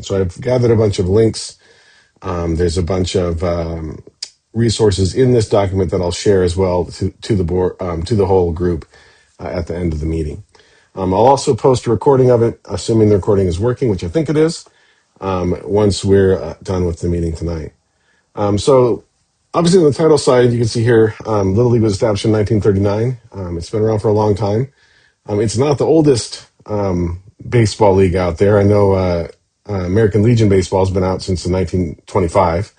So I've gathered a bunch of links. There's a bunch of resources in this document that I'll share as well to the board, to the whole group at the end of the meeting. I'll also post a recording of it, assuming the recording is working, which I think it is, once we're done with the meeting tonight. So obviously on the title side, you can see here, Little League was established in 1939. It's been around for a long time. It's not the oldest baseball league out there. I know American Legion Baseball has been out since the 1925.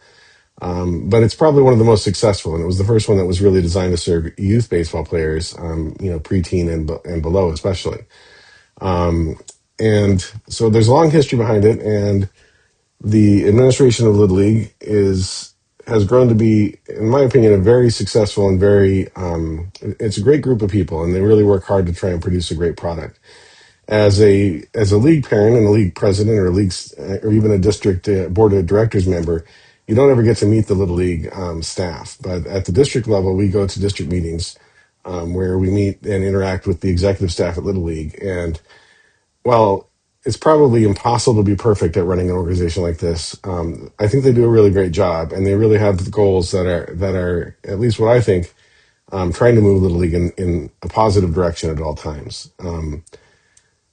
But it's probably one of the most successful, and it was the first one that was really designed to serve youth baseball players, preteen and below especially. And so there's a long history behind it, and the administration of Little League has grown to be, in my opinion, a very successful and it's a great group of people, and they really work hard to try and produce a great product. As a league parent and a league president or even a district board of directors member, you don't ever get to meet the Little League staff. But at the district level, we go to district meetings where we meet and interact with the executive staff at Little League. And while it's probably impossible to be perfect at running an organization like this, I think they do a really great job, and they really have the goals that are at least what I think, trying to move Little League in a positive direction at all times.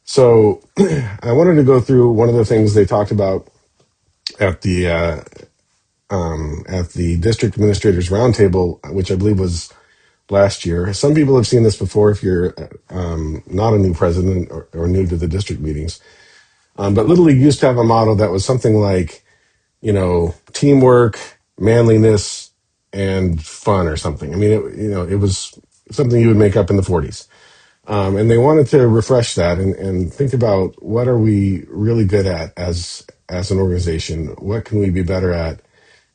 So I wanted to go through one of the things they talked about at the district administrators roundtable, which I believe was last year. Some people have seen this before if you're not a new president or new to the district meetings. But Little League used to have a motto that was something like, teamwork, manliness, and fun or something. I mean, it was something you would make up in the 40s. And they wanted to refresh that and think about what are we really good at as an organization? What can we be better at?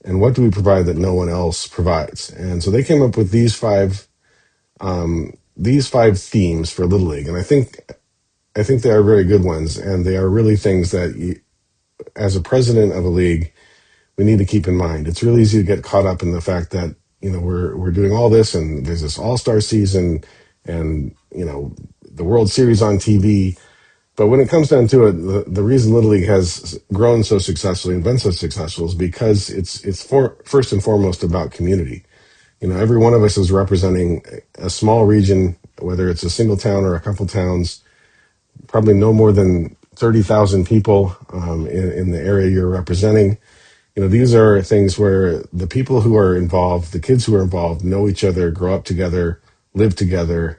And what do we provide that no one else provides? And so they came up with these five themes for Little League. And I think they are very good ones. And they are really things that as a president of a league, we need to keep in mind. It's really easy to get caught up in the fact that, we're doing all this and there's this all-star season and, the World Series on TV. But when it comes down to it, the reason Little League has grown so successfully and been so successful is because it's first and foremost about community. Every one of us is representing a small region, whether it's a single town or a couple towns, probably no more than 30,000 people in the area you're representing. These are things where the people who are involved, the kids who are involved, know each other, grow up together, live together,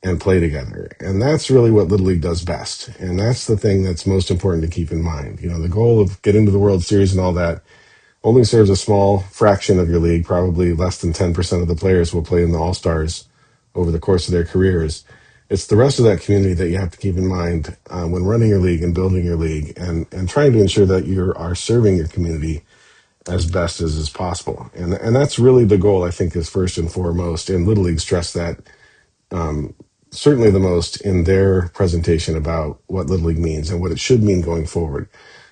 and play together. And that's really what Little League does best. And that's the thing that's most important to keep in mind. The goal of getting to the World Series and all that only serves a small fraction of your league. Probably less than 10% of the players will play in the All-Stars over the course of their careers. It's the rest of that community that you have to keep in mind when running your league and building your league and trying to ensure that you are serving your community as best as is possible. And that's really the goal, I think, is first and foremost. And Little League stressed that certainly the most in their presentation about what Little League means and what it should mean going forward.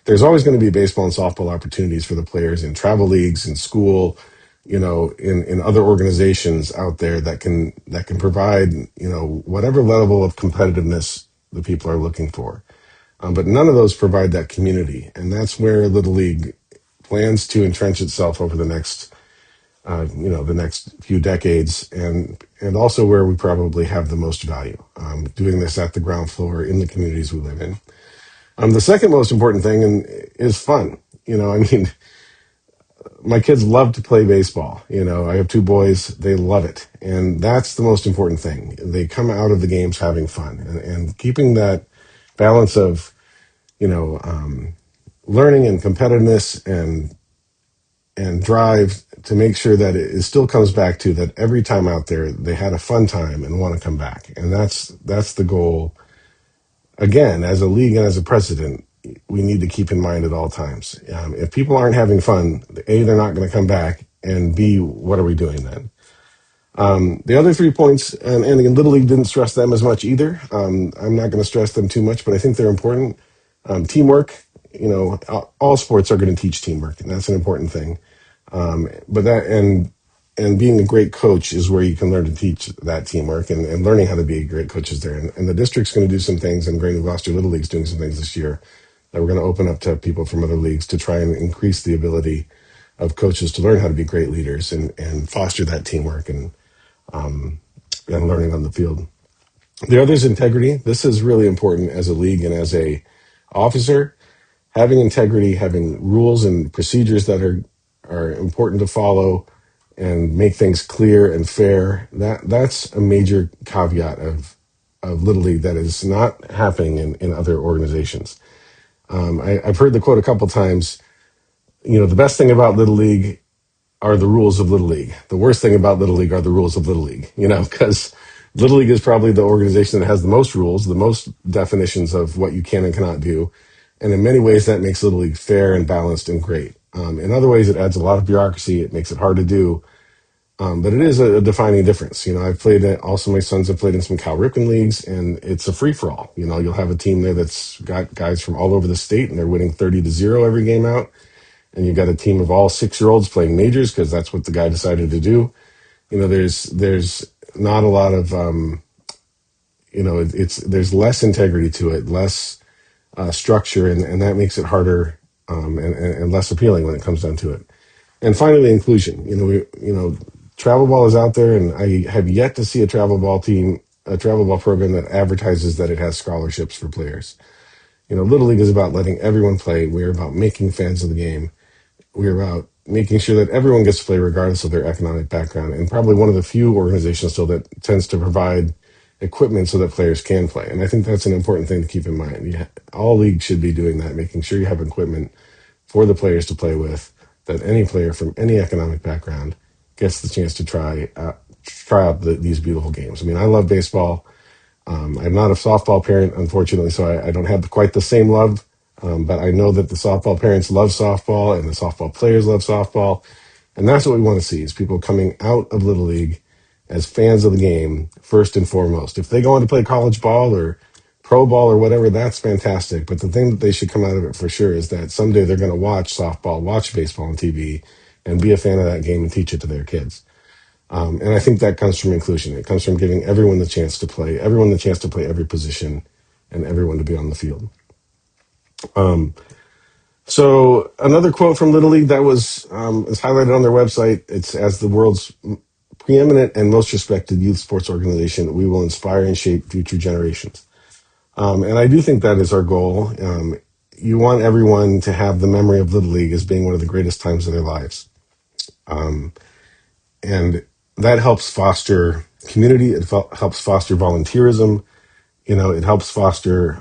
There's always going to be baseball and softball opportunities for the players in travel leagues, in school, in other organizations out there that can provide, whatever level of competitiveness the people are looking for. But none of those provide that community. And that's where Little League plans to entrench itself over the next few decades, and also where we probably have the most value, doing this at the ground floor in the communities we live in. The second most important thing is fun. My kids love to play baseball. I have two boys, they love it. And that's the most important thing. They come out of the games having fun and keeping that balance of, learning and competitiveness and drive to make sure that it still comes back to that every time out there, they had a fun time and want to come back. And that's the goal. Again, as a league and as a president, we need to keep in mind at all times. If people aren't having fun, A, they're not going to come back, and B, what are we doing then? The other 3 points, and Little League didn't stress them as much either. I'm not going to stress them too much, but I think they're important. Teamwork, all sports are going to teach teamwork, and that's an important thing. But that and being a great coach is where you can learn to teach that teamwork and learning how to be a great coach is there. And the district's going to do some things, and Great New Gloucester Little League's doing some things this year that we're going to open up to people from other leagues to try and increase the ability of coaches to learn how to be great leaders and foster that teamwork um, and learning on the field. The other is integrity. This is really important as a league and as a officer. Having integrity, having rules and procedures that are important to follow and make things clear and fair. That's a major caveat of Little League that is not happening in other organizations. I've heard the quote a couple times. The best thing about Little League are the rules of Little League. The worst thing about Little League are the rules of Little League, because Little League is probably the organization that has the most rules, the most definitions of what you can and cannot do. And in many ways, that makes Little League fair and balanced and great. In other ways, it adds a lot of bureaucracy. It makes it hard to do. But it is a defining difference. I've played it. Also, my sons have played in some Cal Ripken leagues, and it's a free for all. You'll have a team there that's got guys from all over the state, and they're winning 30-0 every game out. And you've got a team of all 6-year-olds playing majors because that's what the guy decided to do. There's not a lot of there's less integrity to it, less structure, and that makes it harder and less appealing when it comes down to it. And finally, inclusion. Travel ball is out there, and I have yet to see a travel ball program that advertises that it has scholarships for players. Little League is about letting everyone play. We're about making fans of the game. We're about making sure that everyone gets to play regardless of their economic background, and probably one of the few organizations still that tends to provide equipment so that players can play. And I think that's an important thing to keep in mind. All leagues should be doing that, making sure you have equipment for the players to play with, that any player from any economic background gets the chance to try out these beautiful games. I love baseball. I'm not a softball parent, unfortunately, so I don't have quite the same love. But I know that the softball parents love softball and the softball players love softball. And that's what we want to see, is people coming out of Little League as fans of the game, first and foremost. If they go on to play college ball or pro ball or whatever, that's fantastic. But the thing that they should come out of it for sure is that someday they're going to watch softball, watch baseball on TV, and be a fan of that game and teach it to their kids. And I think that comes from inclusion. It comes from giving everyone the chance to play every position, and everyone to be on the field. So another quote from Little League that is highlighted on their website. It's, as the world's preeminent and most respected youth sports organization, we will inspire and shape future generations. And I do think that is our goal. You want everyone to have the memory of Little League as being one of the greatest times of their lives. And that helps foster community. It helps foster volunteerism. It helps foster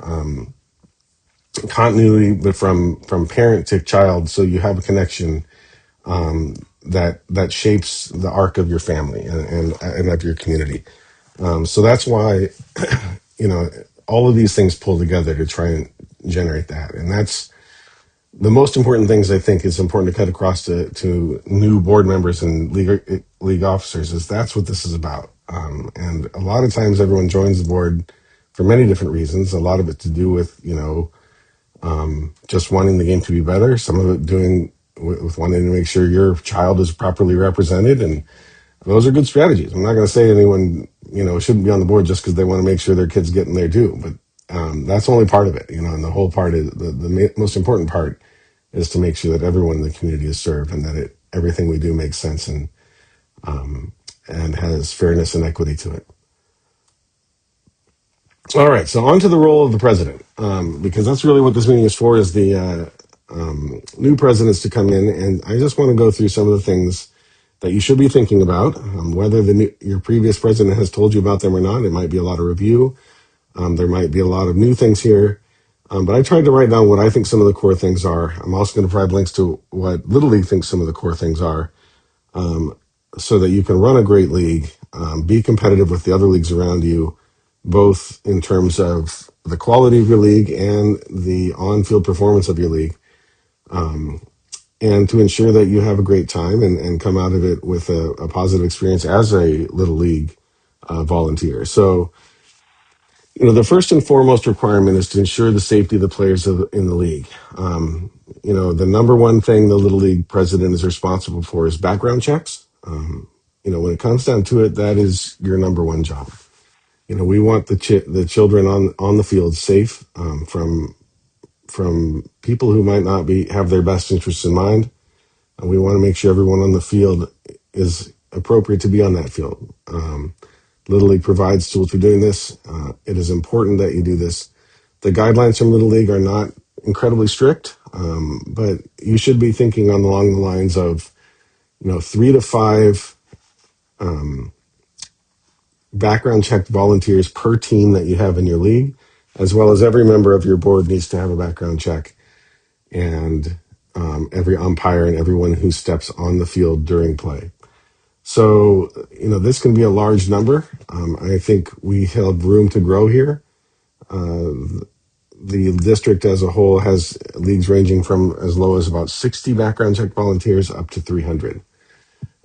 continuity, but from parent to child, so you have a connection that shapes the arc of your family and of your community. So that's why all of these things pull together to try and generate that. And that's the most important things I think is important to cut across to new board members and league officers, is that's what this is about. And a lot of times everyone joins the board for many different reasons. A lot of it to do with just wanting the game to be better. Some of it doing with wanting to make sure your child is properly represented, and those are good strategies. I'm not going to say anyone shouldn't be on the board just because they want to make sure their kids getting their due, but that's only part of it. And the whole part is the most important part is to make sure that everyone in the community is served, and that everything we do makes sense and has fairness and equity to it. All right, so on to the role of the president, because that's really what this meeting is for, is the new presidents to come in. And I just want to go through some of the things that you should be thinking about, whether your previous president has told you about them or not. It might be a lot of review. There might be a lot of new things here. But I tried to write down what I think some of the core things are. I'm also going to provide links to what Little League thinks some of the core things are, so that you can run a great league, be competitive with the other leagues around you, both in terms of the quality of your league and the on-field performance of your league, and to ensure that you have a great time and come out of it with a positive experience as a Little League volunteer. So, the first and foremost requirement is to ensure the safety of the players in the league. The number one thing the Little League president is responsible for is background checks. When it comes down to it, that is your number one job. We want the children on the field safe from from people who might not be have their best interests in mind. We want to make sure everyone on the field is appropriate to be on that field. Little League provides tools for doing this. It is important that you do this. The guidelines from Little League are not incredibly strict, but you should be thinking along the lines of, 3 to 5 background checked volunteers per team that you have in your league, as well as every member of your board needs to have a background check, and every umpire and everyone who steps on the field during play. So, this can be a large number. I think we have room to grow here. The district as a whole has leagues ranging from as low as about 60 background check volunteers up to 300.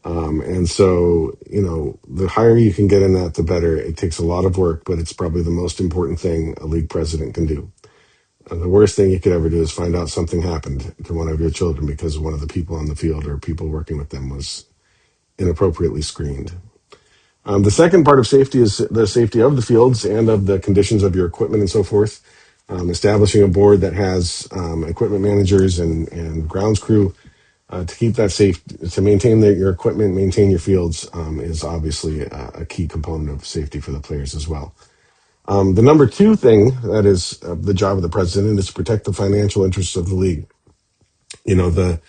And so, the higher you can get in that, the better. It takes a lot of work, but it's probably the most important thing a league president can do. The worst thing you could ever do is find out something happened to one of your children because one of the people on the field or people working with them was inappropriately screened. The second part of safety is the safety of the fields and of the conditions of your equipment and so forth. Establishing a board that has equipment managers and grounds crew to keep that safe, to maintain your equipment, maintain your fields, is obviously a key component of safety for the players as well. The number two thing that is the job of the president is to protect the financial interests of the league. The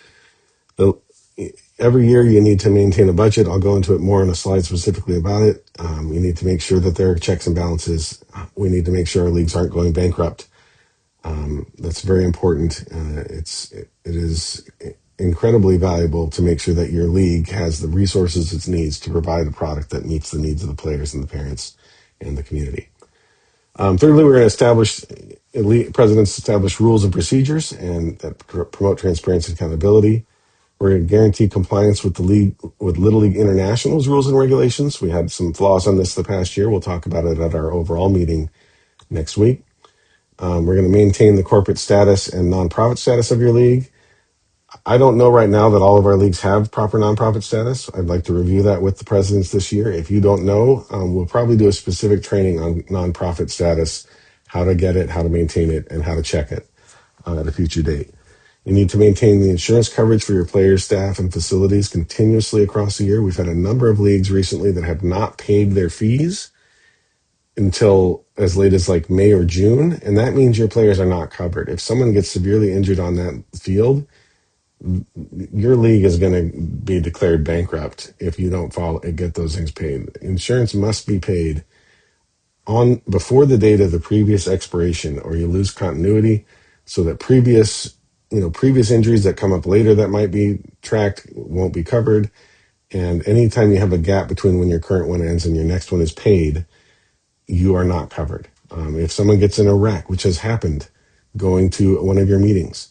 every year you need to maintain a budget. I'll go into it more in a slide specifically about it. You need to make sure that there are checks and balances. We need to make sure our leagues aren't going bankrupt. That's very important. It is incredibly valuable to make sure that your league has the resources it needs to provide a product that meets the needs of the players and the parents and the community. Thirdly, we're going to presidents establish rules and procedures and that promote transparency and accountability. We're going to guarantee compliance with with Little League International's rules and regulations. We had some flaws on this the past year. We'll talk about it at our overall meeting next week. We're going to maintain the corporate status and nonprofit status of your league. I don't know right now that all of our leagues have proper nonprofit status. I'd like to review that with the presidents this year. If you don't know, we'll probably do a specific training on nonprofit status, how to get it, how to maintain it, and how to check it at a future date. You need to maintain the insurance coverage for your players, staff, and facilities continuously across the year. We've had a number of leagues recently that have not paid their fees until as late as like May or June, and that means your players are not covered. If someone gets severely injured on that field, your league is going to be declared bankrupt if you don't get those things paid. Insurance must be paid on before the date of the previous expiration, or you lose continuity, so that previous injuries that come up later that might be tracked won't be covered. And anytime you have a gap between when your current one ends and your next one is paid, you are not covered. If someone gets in a wreck, which has happened, going to one of your meetings,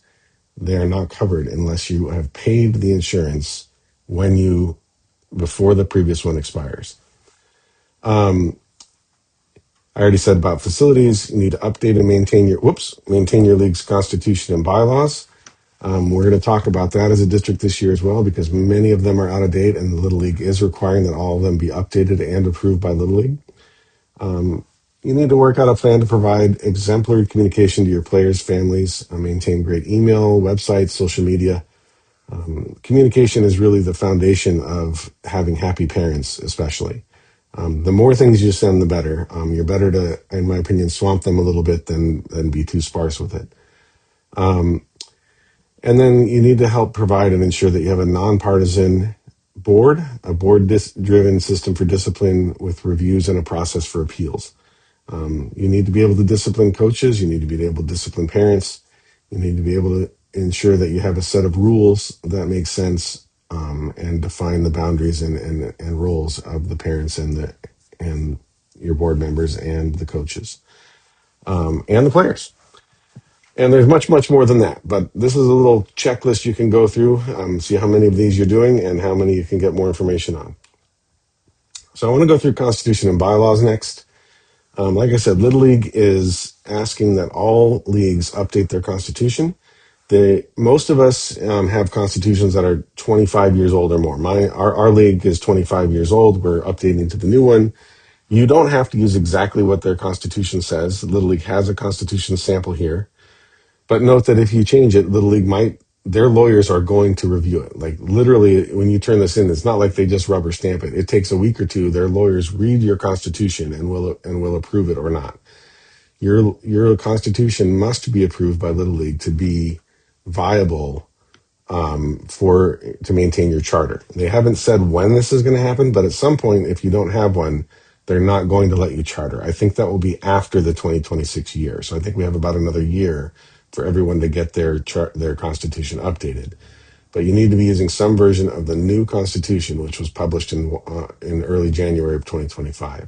they are not covered unless you have paid the insurance before the previous one expires. I already said about facilities. You need to update and maintain your league's constitution and bylaws. We're going to talk about that as a district this year as well, because many of them are out of date, and the Little League is requiring that all of them be updated and approved by Little League. You need to work out a plan to provide exemplary communication to your players, families, maintain great email, websites, social media. Communication is really the foundation of having happy parents, especially. The more things you send, the better. You're better to, in my opinion, swamp them a little bit than be too sparse with it. And then you need to help provide and ensure that you have a nonpartisan board, a board-driven system for discipline with reviews and a process for appeals. You need to be able to discipline coaches. You need to be able to discipline parents. You need to be able to ensure that you have a set of rules that make sense, and define the boundaries and roles of the parents and your board members and the coaches, and the players. And there's much, much more than that. But this is a little checklist you can go through, see how many of these you're doing and how many you can get more information on. So I want to go through Constitution and bylaws next. Like I said, Little League is asking that all leagues update their constitution. Most of us have constitutions that are 25 years old or more. Our league is 25 years old. We're updating to the new one. You don't have to use exactly what their constitution says. Little League has a constitution sample here. But note that if you change it, Little League might, their lawyers are going to review it. Like literally, when you turn this in, it's not like they just rubber stamp it. It takes a week or two. Their lawyers read your constitution and will approve it or not. Your constitution must be approved by Little League to be viable for to maintain your charter. They haven't said when this is going to happen, but at some point, if you don't have one, they're not going to let you charter. I think that will be after the 2026 year. So I think we have about another year for everyone to get their constitution updated. But you need to be using some version of the new constitution, which was published in early January of 2025.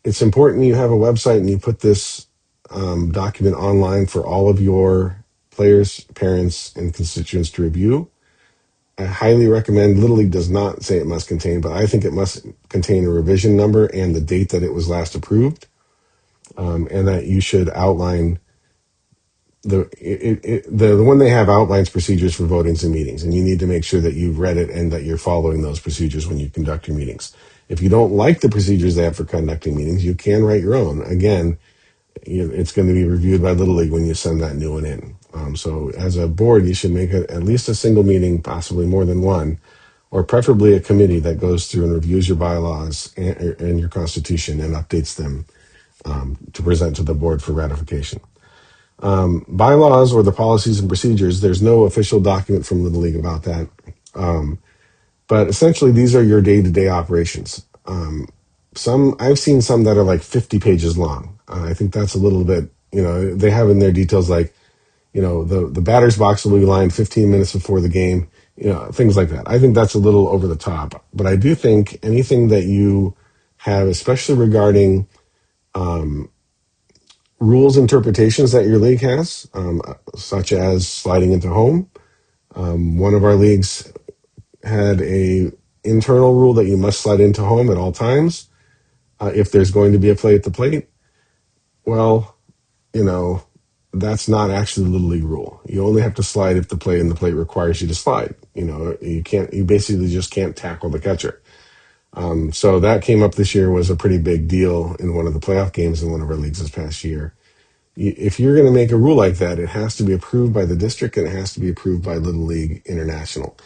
It's important you have a website and you put this document online for all of your players, parents, and constituents to review. I highly recommend, Little League does not say it must contain, but I think it must contain a revision number and the date that it was last approved, and that you should outline the one they have outlines procedures for votings and meetings, and you need to make sure that you've read it and that you're following those procedures when you conduct your meetings. If you don't like the procedures they have for conducting meetings, you can write your own. Again, it's going to be reviewed by Little League when you send that new one in. So as a board, you should make at least a single meeting, possibly more than one, or preferably a committee that goes through and reviews your bylaws and your constitution and updates them to present to the board for ratification. Bylaws or the policies and procedures, there's no official document from Little League about that. But essentially, these are your day-to-day operations. I've seen some that are like 50 pages long. I think that's a little bit, they have in their details like, the batter's box will be lined 15 minutes before the game, things like that. I think that's a little over the top. But I do think anything that you have, especially regarding rules interpretations that your league has, such as sliding into home. One of our leagues had a internal rule that you must slide into home at all times if there's going to be a play at the plate. Well, that's not actually the Little League rule. You only have to slide if the play in the plate requires you to slide. You basically just can't tackle the catcher. So that came up this year, was a pretty big deal in one of the playoff games in one of our leagues this past year. If you're going to make a rule like that, it has to be approved by the district and it has to be approved by Little League International.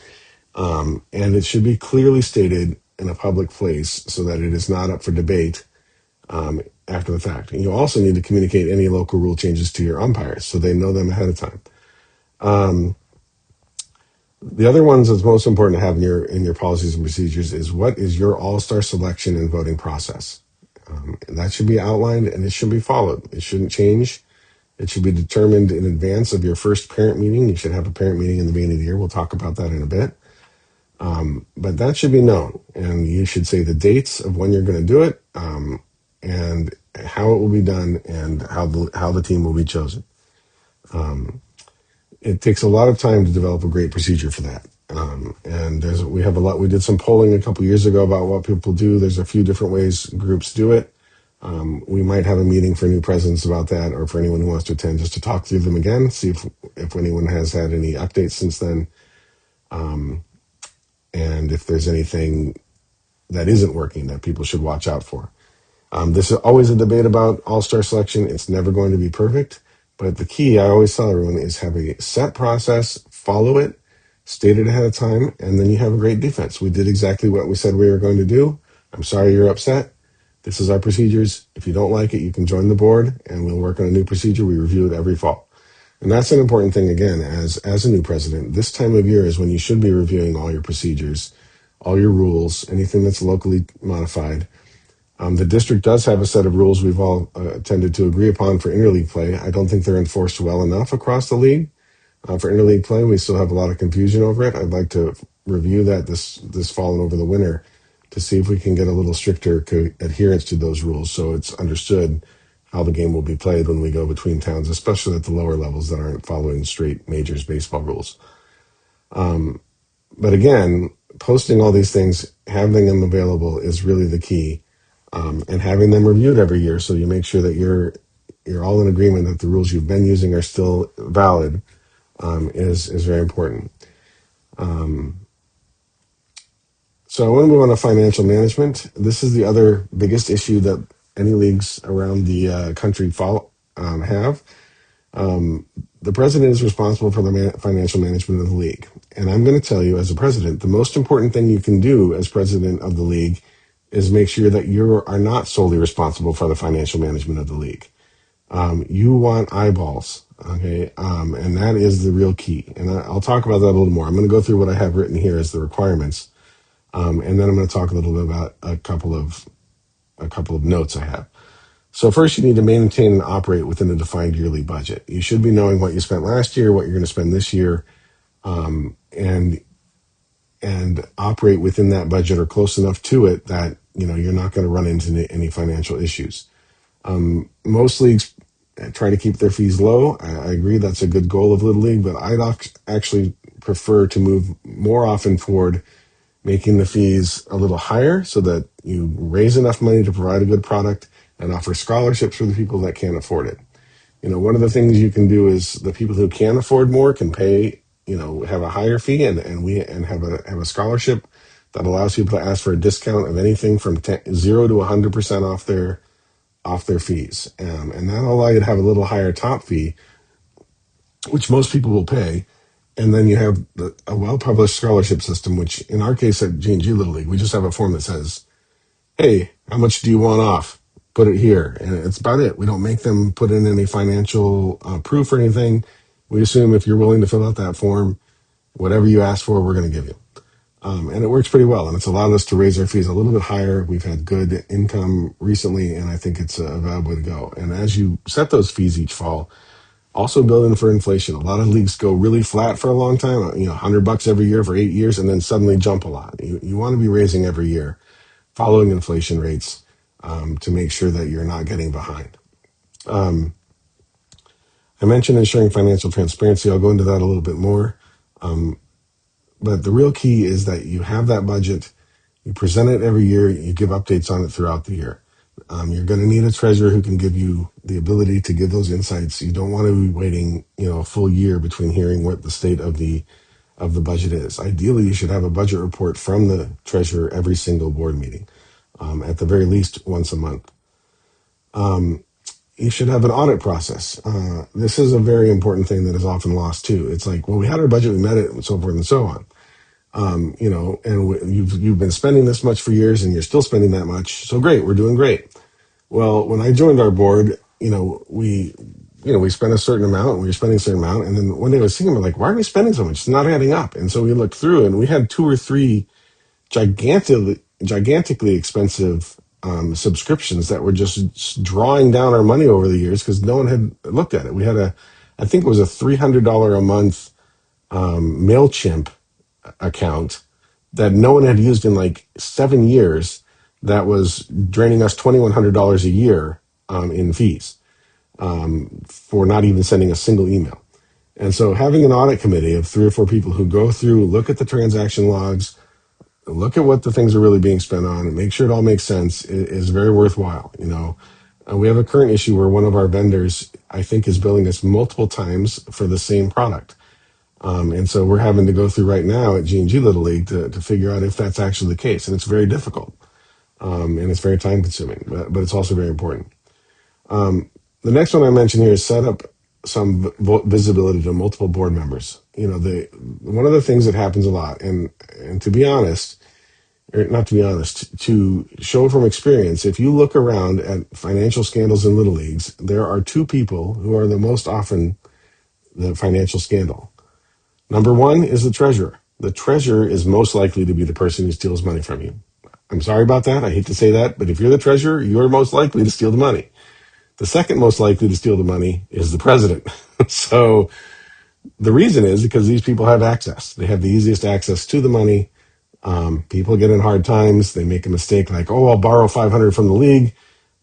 And it should be clearly stated in a public place so that it is not up for debate after the fact. And you also need to communicate any local rule changes to your umpires so they know them ahead of time. The other ones that's most important to have in your policies and procedures is what is your all-star selection and voting process. And that should be outlined and it should be followed. It shouldn't change. It should be determined in advance of your first parent meeting. You should have a parent meeting in the beginning of the year. We'll talk about that in a bit. But that should be known. And you should say the dates of when you're going to do it, and how it will be done and how the team will be chosen. It takes a lot of time to develop a great procedure for that. And we did some polling a couple years ago about what people do. There's a few different ways groups do it. We might have a meeting for new presidents about that, or for anyone who wants to attend, just to talk through them again, see if anyone has had any updates since then, and if there's anything that isn't working that people should watch out for. This is always a debate about all-star selection. It's never going to be perfect, but the key, I always tell everyone, is have a set process, follow it, state it ahead of time, and then you have a great defense. We did exactly what we said we were going to do. I'm sorry you're upset. This is our procedures. If you don't like it, you can join the board and we'll work on a new procedure. We review it every fall. And that's an important thing, again, as a new president. This time of year is when you should be reviewing all your procedures, all your rules, anything that's locally modified. The district does have a set of rules we've all tended to agree upon for interleague play. I don't think they're enforced well enough across the league. For interleague play, we still have a lot of confusion over it. I'd like to review that this fall and over the winter to see if we can get a little stricter adherence to those rules so it's understood how the game will be played when we go between towns, especially at the lower levels that aren't following straight majors baseball rules. But again, posting all these things, having them available is really the key, and having them reviewed every year so you make sure that you're all in agreement that the rules you've been using are still valid is very important. So I want to move on to financial management. This is the other biggest issue that any leagues around the country have. The president is responsible for the financial management of the league. And I'm going to tell you, as a president, the most important thing you can do as president of the league is make sure that you are not solely responsible for the financial management of the league. You want eyeballs, okay? And that is the real key. And I'll talk about that a little more. I'm going to go through what I have written here as the requirements, and then I'm going to talk a little bit about a couple of notes I have. So first, you need to maintain and operate within a defined yearly budget. You should be knowing what you spent last year, what you're going to spend this year, and operate within that budget or close enough to it that you're not going to run into any financial issues. Most leagues try to keep their fees low. I agree that's a good goal of Little League, but I'd actually prefer to move more often toward making the fees a little higher so that you raise enough money to provide a good product and offer scholarships for the people that can't afford it. One of the things you can do is the people who can afford more can pay, have a higher fee and have a scholarship that allows people to ask for a discount of anything from 0 to 100% off their fees. And that'll allow you to have a little higher top fee, which most people will pay. And then you have a well-published scholarship system, which in our case at G&G Little League, we just have a form that says, hey, how much do you want off? Put it here. And it's about it. We don't make them put in any financial proof or anything. We assume if you're willing to fill out that form, whatever you ask for, we're going to give you. And it works pretty well. And it's allowed us to raise our fees a little bit higher. We've had good income recently, and I think it's a valuable way to go. And as you set those fees each fall, also build in for inflation. A lot of leagues go really flat for a long time, $100 every year for 8 years, and then suddenly jump a lot. You want to be raising every year, following inflation rates, to make sure that you're not getting behind. I mentioned ensuring financial transparency. I'll go into that a little bit more. But the real key is that you have that budget, you present it every year, you give updates on it throughout the year. You're going to need a treasurer who can give you the ability to give those insights. You don't want to be waiting, a full year between hearing what the state of the budget is. Ideally, you should have a budget report from the treasurer every single board meeting, at the very least once a month. You should have an audit process. This is a very important thing that is often lost too. It's like, well, we had our budget, we met it, and so forth and so on. You've been spending this much for years, and you're still spending that much. So great, we're doing great. Well, when I joined our board, we spent a certain amount, and we were spending a certain amount, and then one day I was thinking, like, why are we spending so much? It's not adding up. And so we looked through, and we had 2 or 3 gigantically expensive subscriptions that were just drawing down our money over the years because no one had looked at it. We had I think it was a $300 a month MailChimp account that no one had used in like 7 years that was draining us $2,100 a year in fees for not even sending a single email. And so having an audit committee of 3 or 4 people who go through, look at the transaction logs, look at what the things are really being spent on, and make sure it all makes sense is very worthwhile. We have a current issue where one of our vendors, I think, is billing us multiple times for the same product. And so we're having to go through right now at G&G Little League to figure out if that's actually the case. And it's very difficult. And it's very time consuming, but it's also very important. The next one I mentioned here is set up some visibility to multiple board members. One of the things that happens a lot, and to be honest, or not to be honest, to show from experience, if you look around at financial scandals in little leagues, there are 2 people who are the most often the financial scandal. Number 1 is the treasurer. The treasurer is most likely to be the person who steals money from you. I'm sorry about that. I hate to say that, but if you're the treasurer, you're most likely to steal the money. The second most likely to steal the money is the president. So the reason is because these people have access. They have the easiest access to the money. People get in hard times. They make a mistake like, oh, I'll borrow $500 from the league,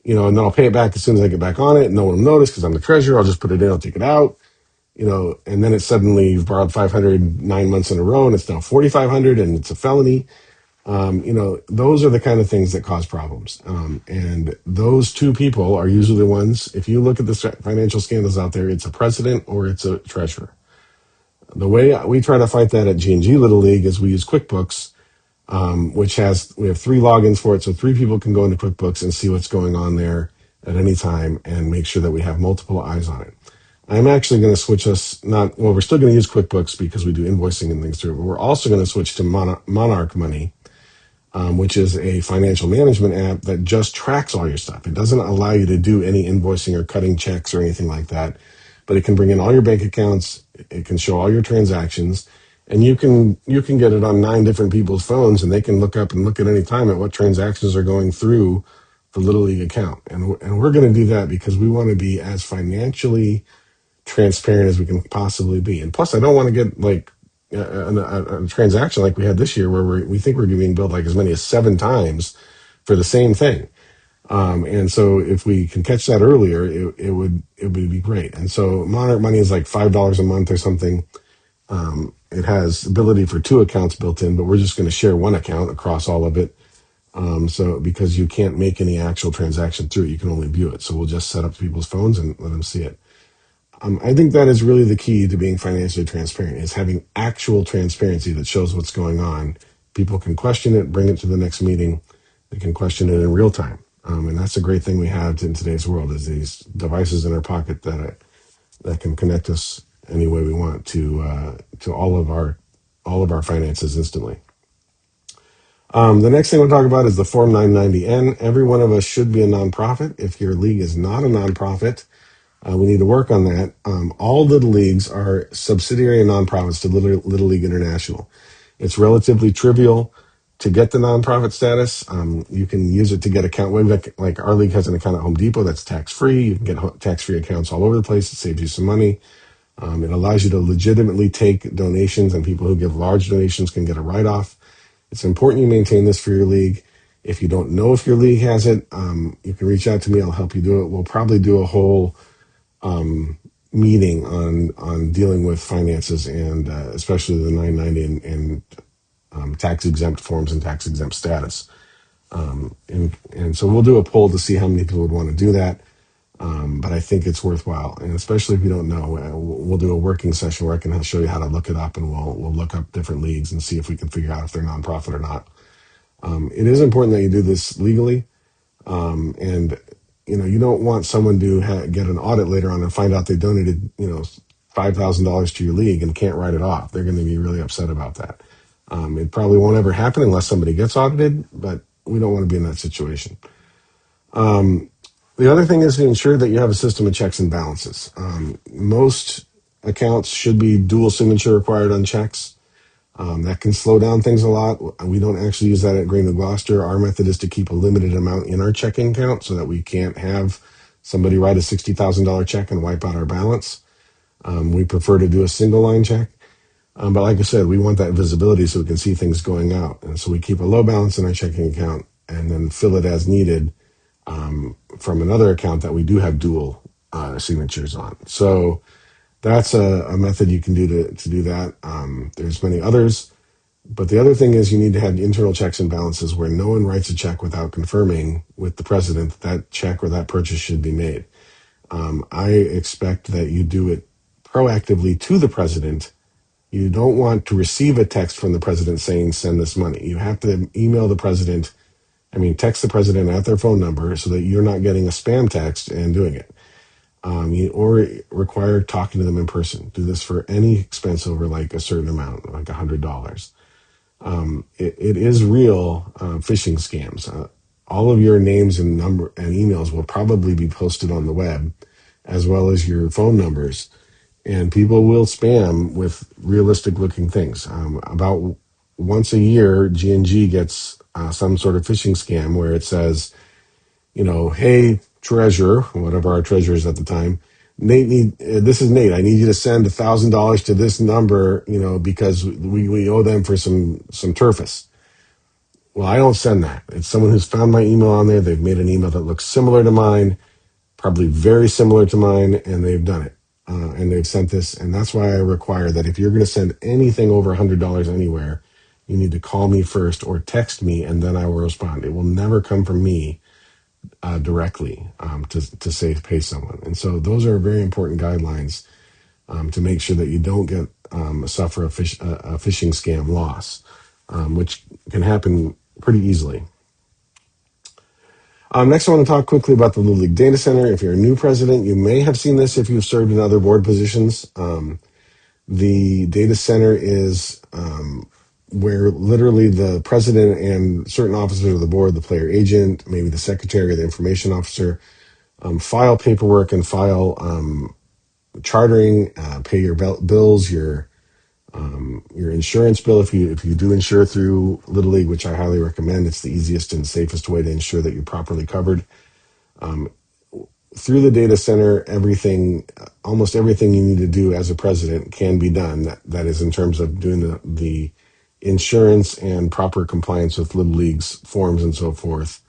and then I'll pay it back as soon as I get back on it. No one will notice because I'm the treasurer. I'll just put it in. I'll take it out. And then it's suddenly you've borrowed $500 9 months in a row, and it's now $4,500, and it's a felony. Those are the kind of things that cause problems. And those 2 people are usually the ones. If you look at the financial scandals out there, it's a president or it's a treasurer. The way we try to fight that at G&G Little League is we use QuickBooks, we have 3 logins for it, so 3 people can go into QuickBooks and see what's going on there at any time and make sure that we have multiple eyes on it. I'm actually going to switch us not well. We're still going to use QuickBooks because we do invoicing and things through it. But we're also going to switch to Monarch Money, which is a financial management app that just tracks all your stuff. It doesn't allow you to do any invoicing or cutting checks or anything like that, but it can bring in all your bank accounts. It can show all your transactions, and you can get it on 9 different people's phones, and they can look up and look at any time at what transactions are going through the Little League account. And we're going to do that because we want to be as financially transparent as we can possibly be. And plus, I don't want to get like a transaction like we had this year where we think we're being billed like as many as 7 times for the same thing. And so if we can catch that earlier, it would be great. And so Monarch Money is like $5 a month or something. It has ability for 2 accounts built in, but we're just going to share 1 account across all of it. So because you can't make any actual transaction through it, you can only view it. So we'll just set up people's phones and let them see it. I think that is really the key to being financially transparent, is having actual transparency that shows what's going on. People can question it, bring it to the next meeting. They can question it in real time. And that's a great thing we have in today's world, is these devices in our pocket that can connect us any way we want to all of our finances instantly. The next thing we'll talk about is the Form 990N. Every one of us should be a nonprofit. If your league is not a nonprofit, we need to work on that. All little leagues are subsidiary nonprofits to Little League International. It's relatively trivial to get the nonprofit status. You can use it to get account. Like our league has an account at Home Depot that's tax free. You can get tax free accounts all over the place. It saves you some money. It allows you to legitimately take donations, and people who give large donations can get a write off. It's important you maintain this for your league. If you don't know if your league has it, you can reach out to me. I'll help you do it. We'll probably do a whole meeting on dealing with finances, and especially the 990 and tax exempt forms and tax exempt status. And so we'll do a poll to see how many people would want to do that. But I think it's worthwhile, and especially if you don't know, we'll do a working session where I can show you how to look it up, and we'll look up different leagues and see if we can figure out if they're nonprofit or not. It is important that you do this legally. And you don't want someone to get an audit later on and find out they donated $5,000 to your league and can't write it off. They're going to be really upset about that. It probably won't ever happen unless somebody gets audited, but we don't want to be in that situation. The other thing is to ensure that you have a system of checks and balances. Most accounts should be dual signature required on checks. That can slow down things a lot. We don't actually use that at Green and Gloucester. Our method is to keep a limited amount in our checking account so that we can't have somebody write a $60,000 check and wipe out our balance. We prefer to do a single line check. But like I said, we want that visibility so we can see things going out. And so we keep a low balance in our checking account and then fill it as needed from another account that we do have dual signatures on. So that's a method you can do to do that. There's many others, but the other thing is you need to have internal checks and balances where no one writes a check without confirming with the president that check or that purchase should be made. I expect that you do it proactively to the president. You don't want to receive a text from the president saying, send this money. You have to email the president, text the president at their phone number so that you're not getting a spam text and doing it. Or require talking to them in person. Do this for any expense over like a certain amount, like $100. It is real phishing scams. All of your names and number and emails will probably be posted on the web, as well as your phone numbers. And people will spam with realistic looking things. About once a year, G&G gets some sort of phishing scam where it says, hey, treasurer, whatever our treasurer is at the time, this is Nate. I need you to send $1,000 to this number, because we owe them for some turfus. Well, I don't send that. It's someone who's found my email on there. They've made an email that looks similar to mine, probably very similar to mine, and they've done it. And they've sent this. And that's why I require that if you're going to send anything over $100 anywhere, you need to call me first or text me, and then I will respond. It will never come from me directly to say to pay someone. And so those are very important guidelines to make sure that you don't get suffer a phishing scam loss, which can happen pretty easily. Next, I want to talk quickly about the Little League Data Center. If you're a new president, you may have seen this if you've served in other board positions. The data center is where literally the president and certain officers of the board, the player agent, maybe the secretary or the information officer, file paperwork and file chartering, pay your bills, your insurance bill if you do insure through Little League, which I highly recommend. It's the easiest and safest way to ensure that you're properly covered. Through the data center, almost everything you need to do as a president can be done. That is in terms of doing the insurance and proper compliance with Little League's forms and so forth,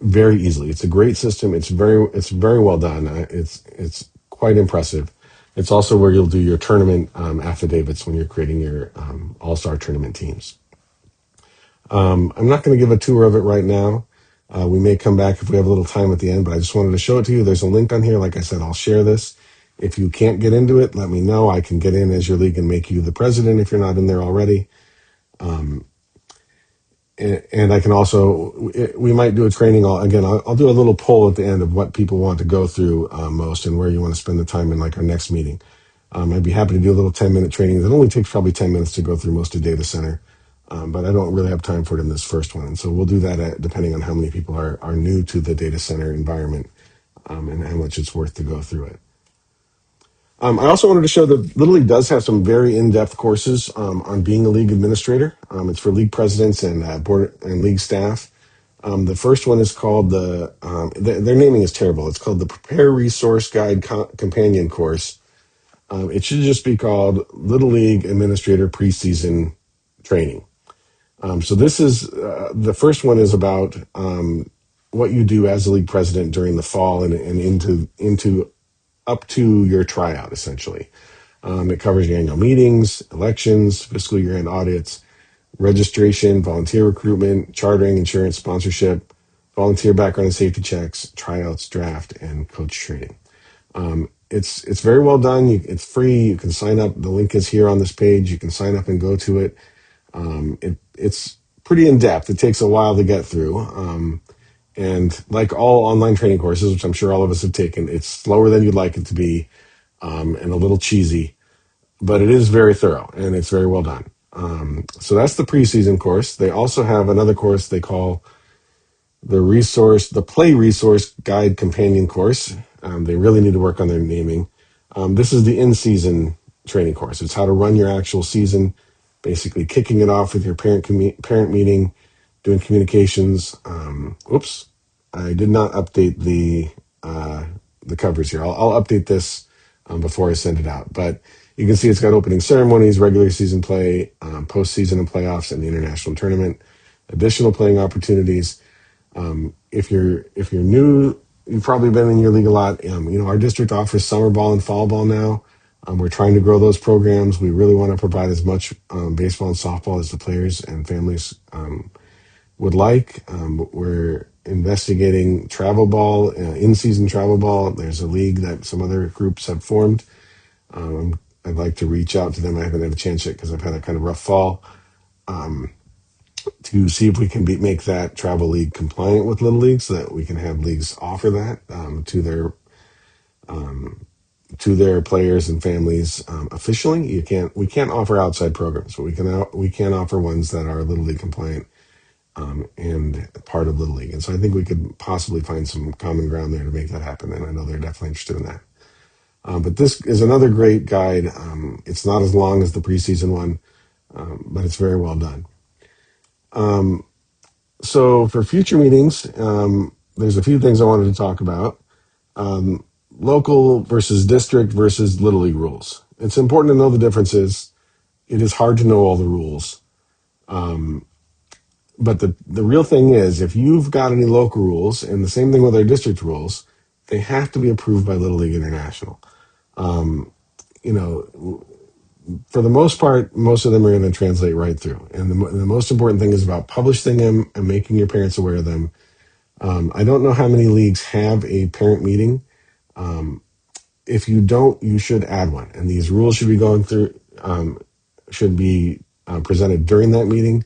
very easily. It's a great system. It's very well done. It's quite impressive. It's also where you'll do your tournament affidavits when you're creating your all-star tournament teams. I'm not going to give a tour of it right now. We may come back if we have a little time at the end, but I just wanted to show it to you. There's a link on here. Like I said, I'll share this. If you can't get into it, let me know. I can get in as your league and make you the president if you're not in there already. And I can also, we might do a training. I'll do a little poll at the end of what people want to go through most and where you want to spend the time in like our next meeting. I'd be happy to do a little 10-minute training. It only takes probably 10 minutes to go through most of data center. But I don't really have time for it in this first one. And so we'll do that depending on how many people are new to the data center environment and how much it's worth to go through it. I also wanted to show that Little League does have some very in-depth courses on being a league administrator. It's for league presidents and board and league staff. The first one is called their naming is terrible. It's called the Prepare Resource Guide Companion Course. It should just be called Little League Administrator Preseason Training. So this is the first one is about what you do as a league president during the fall and into up to your tryout, essentially. It covers your annual meetings, elections, fiscal year-end audits, registration, volunteer recruitment, chartering, insurance, sponsorship, volunteer background and safety checks, tryouts, draft, and coach training. It's very well done. It's free. You can sign up. The link is here on this page. You can sign up and go to it. It's pretty in depth. It takes a while to get through. And like all online training courses, which I'm sure all of us have taken, it's slower than you'd like it to be, and a little cheesy, but it is very thorough and it's very well done. So that's the preseason course. They also have another course they call the Play Resource Guide Companion Course. They really need to work on their naming. This is the in-season training course. It's how to run your actual season, basically kicking it off with your parent meeting, doing communications. Oops, I did not update the covers here. I'll update this before I send it out. But you can see it's got opening ceremonies, regular season play, postseason and playoffs, and the international tournament. Additional playing opportunities. If you're new, you've probably been in your league a lot. Our district offers summer ball and fall ball now. We're trying to grow those programs. We really want to provide as much baseball and softball as the players and families would like. We're investigating travel ball, in-season travel ball. There's a league that some other groups have formed. I'd like to reach out to them. I haven't had a chance yet because I've had a kind of rough fall. To see if we can make that travel league compliant with Little League so that we can have leagues offer that to their players and families officially. We can't offer outside programs, but we can offer ones that are Little League compliant and part of Little League. And so I think we could possibly find some common ground there to make that happen. And I know they're definitely interested in that. But this is another great guide. It's not as long as the preseason one, but it's very well done. So for future meetings, there's a few things I wanted to talk about. Local versus district versus Little League rules. It's important to know the differences. It is hard to know all the rules. But the real thing is, if you've got any local rules, and the same thing with our district rules, they have to be approved by Little League International. For the most part, most of them are going to translate right through. And the most important thing is about publishing them and making your parents aware of them. I don't know how many leagues have a parent meeting. If you don't, you should add one. And these rules should be presented during that meeting.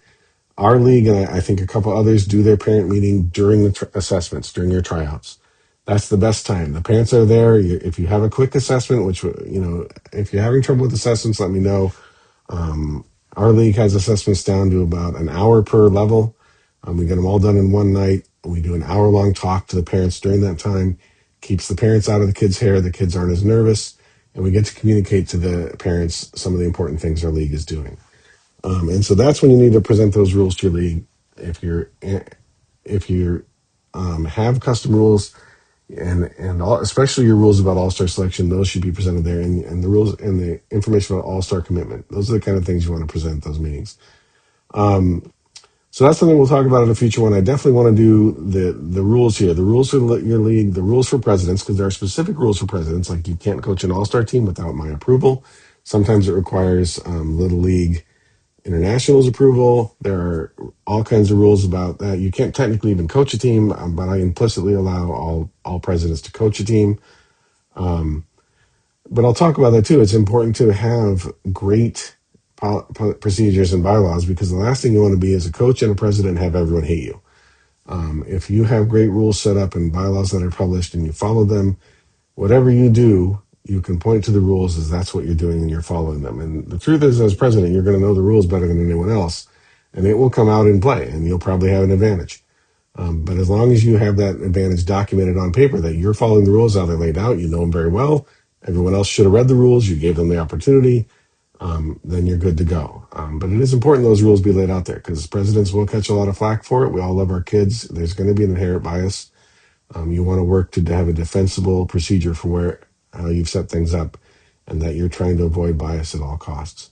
Our league, and I think a couple others, do their parent meeting during the assessments, during your tryouts. That's the best time. The parents are there. If you have a quick assessment, which, if you're having trouble with assessments, let me know. Our league has assessments down to about an hour per level. We get them all done in one night. We do an hour-long talk to the parents during that time. Keeps the parents out of the kids' hair. The kids aren't as nervous. And we get to communicate to the parents some of the important things our league is doing. And so that's when you need to present those rules to your league. If you have custom rules and especially your rules about all-star selection, those should be presented there, and the rules and the information about all-star commitment. Those are the kind of things you want to present at those meetings. So that's something we'll talk about in a future one. I definitely want to do the rules here, the rules for your league, the rules for presidents, because there are specific rules for presidents, like you can't coach an all-star team without my approval. Sometimes it requires Little League International's approval. There are all kinds of rules about that. You can't technically even coach a team, but I implicitly allow all presidents to coach a team. But I'll talk about that too. It's important to have great procedures and bylaws, because the last thing you want to be as a coach and a president have everyone hate you. If you have great rules set up and bylaws that are published and you follow them, whatever you do, you can point to the rules as that's what you're doing and you're following them. And the truth is, as president, you're going to know the rules better than anyone else, and it will come out in play, and you'll probably have an advantage. But as long as you have that advantage documented on paper, that you're following the rules how they're laid out, you know them very well, everyone else should have read the rules, you gave them the opportunity, then you're good to go. But it is important those rules be laid out there, because presidents will catch a lot of flack for it. We all love our kids. There's going to be an inherent bias. You want to work to have a defensible procedure for how you've set things up, and that you're trying to avoid bias at all costs.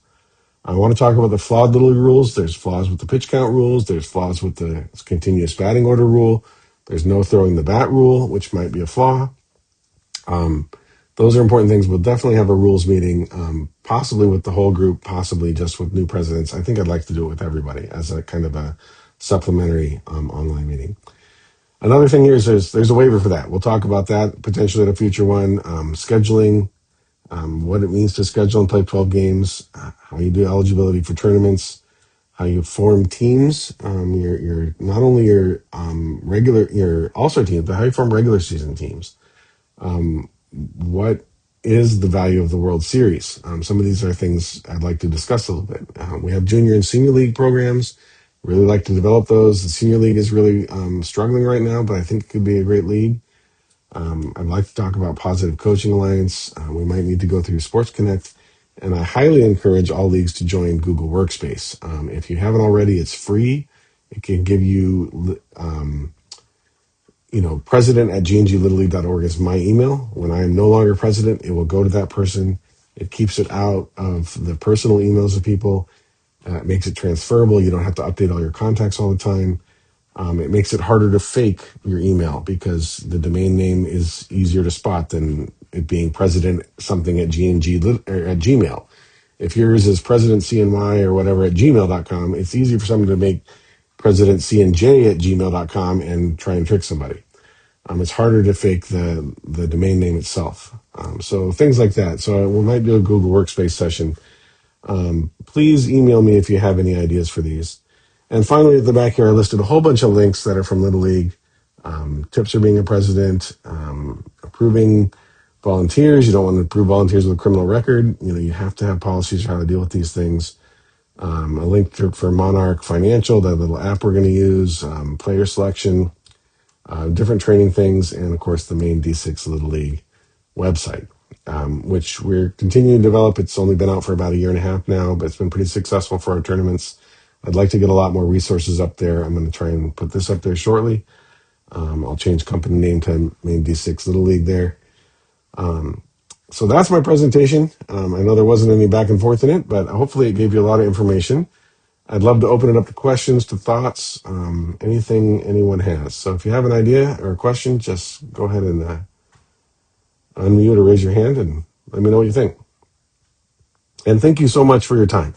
I want to talk about the flawed Little League rules. There's flaws with the pitch count rules. There's flaws with the continuous batting order rule. There's no throwing the bat rule, which might be a flaw. Those are important things. We'll definitely have a rules meeting, possibly with the whole group, possibly just with new presidents. I think I'd like to do it with everybody as a kind of a supplementary online meeting. Another thing here is there's a waiver for that. We'll talk about that potentially at a future one. Scheduling, what it means to schedule and play 12 games, how you do eligibility for tournaments, how you form teams, your not only your regular your all-star teams, but how you form regular season teams. What is the value of the World Series? Some of these are things I'd like to discuss a little bit. We have junior and senior league programs. Really like to develop those. The senior league is really struggling right now, but I think it could be a great league. I'd like to talk about Positive Coaching Alliance. We might need to go through Sports Connect. And I highly encourage all leagues to join Google Workspace. If you haven't already, it's free. It can give you, president@gnglittleleague.org is my email. When I am no longer president, it will go to that person. It keeps it out of the personal emails of people. It makes it transferable. You don't have to update all your contacts all the time. It makes it harder to fake your email, because the domain name is easier to spot than it being president something at GNG or at Gmail. If yours is president CNY or whatever at gmail.com, it's easy for someone to make president CNJ at gmail.com and try and trick somebody. It's harder to fake the domain name itself. So things like that. So we might do a Google Workspace session. Please email me if you have any ideas for these. And finally, at the back here, I listed a whole bunch of links that are from Little League. Tips for being a president, approving volunteers. You don't want to approve volunteers with a criminal record. You have to have policies for how to deal with these things. A link for Monarch Financial, that little app we're going to use, player selection, different training things, and of course the main D6 Little League website, which we're continuing to develop. It's only been out for about a year and a half now, but it's been pretty successful for our tournaments. I'd like to get a lot more resources up there. I'm going to try and put this up there shortly. I'll change company name to main D6 Little League there. So that's my presentation. I know there wasn't any back and forth in it, but hopefully it gave you a lot of information. I'd love to open it up to questions, to thoughts, anything anyone has. So if you have an idea or a question, just go ahead and unmute or raise your hand and let me know what you think. And thank you so much for your time.